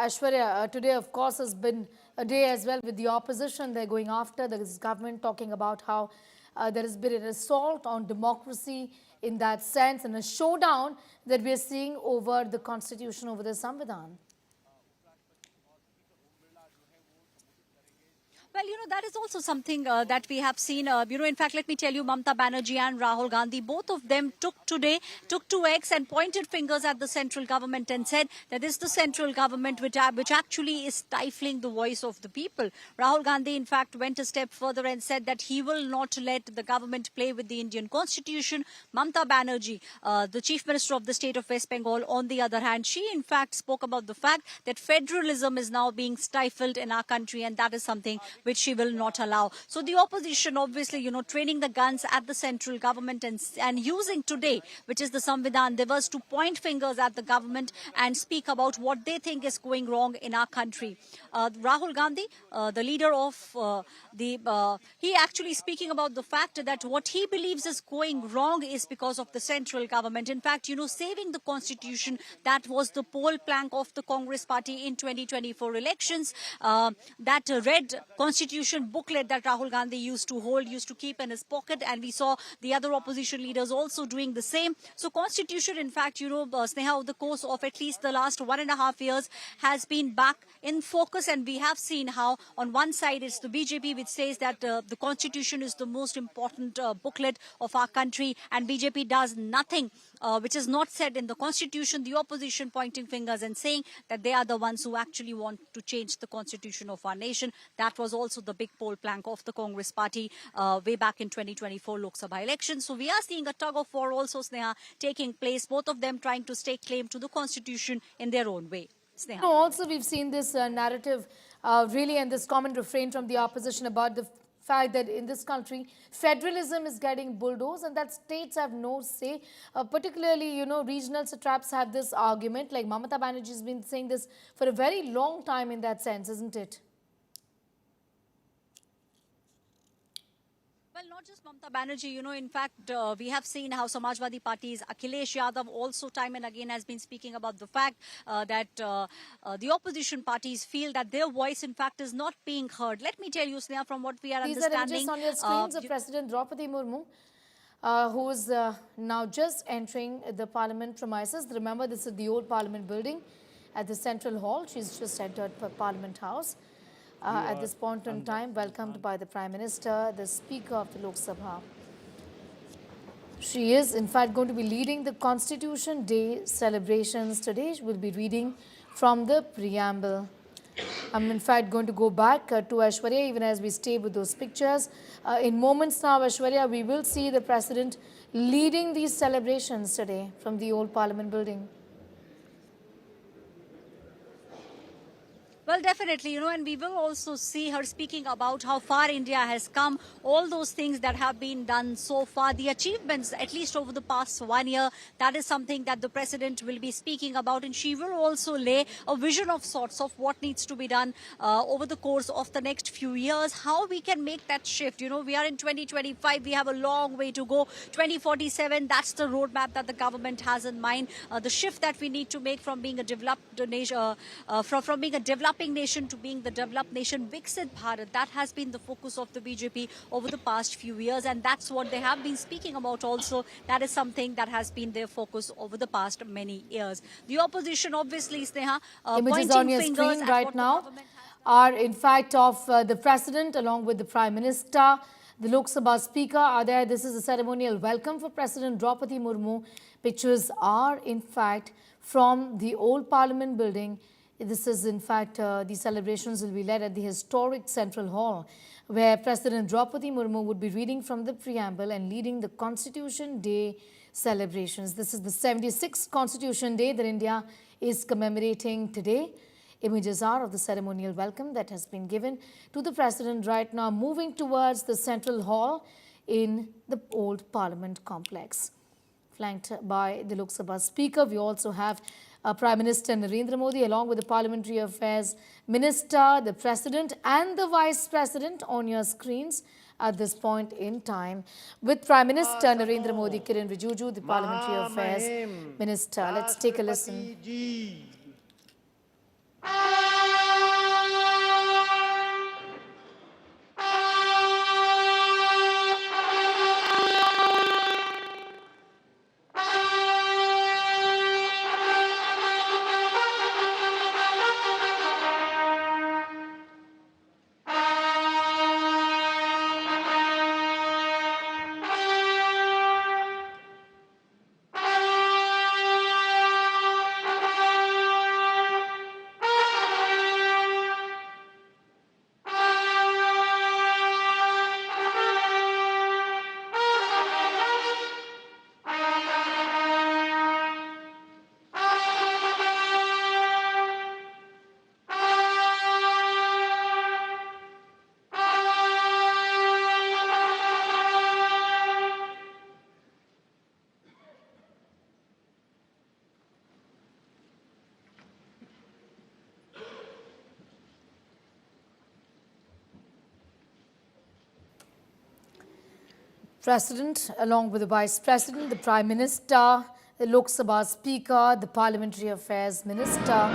Aishwarya, today, of course, has been a day as well with the opposition. They're going after the government, talking about how there has been an assault on democracy in that sense and a showdown that we are seeing over the constitution, over the Samvidhan. Well, that is also something that we have seen. In fact, let me tell you, Mamata Banerjee and Rahul Gandhi, both of them took to X and pointed fingers at the central government and said that this is the central government which actually is stifling the voice of the people. Rahul Gandhi, in fact, went a step further and said that he will not let the government play with the Indian constitution. Mamata Banerjee, the chief minister of the state of West Bengal, on the other hand, she in fact spoke about the fact that federalism is now being stifled in our country, and that is something which she will not allow. So the opposition, obviously, training the guns at the central government and using today, which is the Samvidhan Divas, to point fingers at the government and speak about what they think is going wrong in our country. Rahul Gandhi, the leader of he actually speaking about the fact that what he believes is going wrong is because of the central government. In fact, saving the constitution, that was the poll plank of the Congress party in 2024 elections. That red constitution booklet that Rahul Gandhi used to keep in his pocket, and we saw the other opposition leaders also doing the same. So constitution, in fact, Sneha, over the course of at least the last 1.5 years has been back in focus, and we have seen how on one side it's the BJP which says that the constitution is the most important booklet of our country, and BJP does nothing which is not said in the constitution. The opposition pointing fingers and saying that they are the ones who actually want to change the constitution of our nation. That was also the big poll plank of the Congress party way back in 2024 Lok Sabha elections. So we are seeing a tug of war also, Sneha, taking place, both of them trying to stake claim to the constitution in their own way. Sneha. Also, we've seen this narrative really, and this common refrain from the opposition about the fact that in this country, federalism is getting bulldozed and that states have no say. Particularly, regional satraps have this argument, like Mamata Banerjee has been saying this for a very long time in that sense, isn't it? Well, not just Mamata Banerjee, in fact, we have seen how Samajwadi Party's Akhilesh Yadav also time and again has been speaking about the fact that the opposition parties feel that their voice, in fact, is not being heard. Let me tell you, Sneha, from what we are understanding. These are images on your screens of President Draupadi Murmu, who is now just entering the parliament premises. Remember, this is the old parliament building at the Central Hall. She's just entered Parliament House. At this point in time, welcomed by the Prime Minister, the Speaker of the Lok Sabha. She is, in fact, going to be leading the Constitution Day celebrations today. She will be reading from the preamble. I'm, in fact, going to go back to Aishwarya, even as we stay with those pictures. In moments now, Aishwarya, we will see the President leading these celebrations today from the old Parliament building. Well, definitely, and we will also see her speaking about how far India has come, all those things that have been done so far, the achievements, at least over the past 1 year. That is something that the President will be speaking about, and she will also lay a vision of sorts of what needs to be done over the course of the next few years, how we can make that shift. We are in 2025, we have a long way to go. 2047, that's the roadmap that the government has in mind. The shift that we need to make from being a developed nation, from being a developing nation to being the developed nation, Viksit Bharat, that has been the focus of the BJP over the past few years, and that's what they have been speaking about also. That is something that has been their focus over the past many years. The opposition, obviously, Sneha, images on your screen right now are in fact of the President along with the Prime Minister. The Lok Sabha Speaker are there. This is a ceremonial welcome for President Draupadi Murmu. Pictures are in fact from the old Parliament building. This is, in fact, the celebrations will be led at the historic Central Hall, where President Draupadi Murmu would be reading from the preamble and leading the Constitution Day celebrations. This is the 76th Constitution Day that India is commemorating today. Images are of the ceremonial welcome that has been given to the President right now, moving towards the Central Hall in the old Parliament complex. Flanked by the Lok Sabha Speaker, we also have Prime Minister Narendra Modi along with the Parliamentary Affairs Minister, the President and the Vice President on your screens at this point in time. With Prime Minister Narendra Modi, Kiren Rijiju, the Parliamentary Affairs Minister. Let's take a listen. President, along with the Vice President, the Prime Minister, the Lok Sabha Speaker, the Parliamentary Affairs Minister.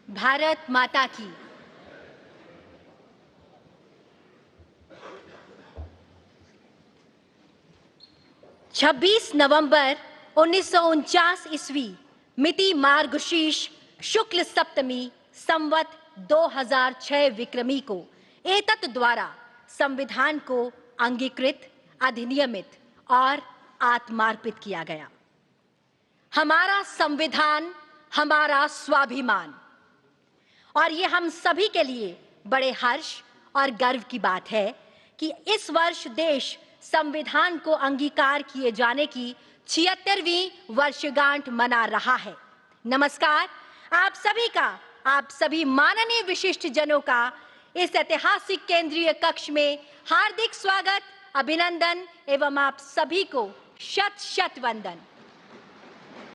Bharat माता की। छब्बीस नवंबर 1949 ईस्वी मिति मार्गशीर्ष शुक्ल सप्तमी संवत 2006 विक्रमी को एतत् द्वारा संविधान को अंगीकृत, अधिनियमित और आत्मार्पित किया गया। हमारा संविधान हमारा स्वाभिमान, और ये हम सभी के लिए बड़े हर्ष और गर्व की बात है कि इस वर्ष देश संविधान को अंगीकार किए जाने की 76वीं वर्षगांठ मना रहा है। नमस्कार, आप सभी माननीय विशिष्ट जनों का इस ऐतिहासिक केंद्रीय कक्ष में हार्दिक स्वागत, अभिनंदन एवं आप सभी को शत शत वंदन।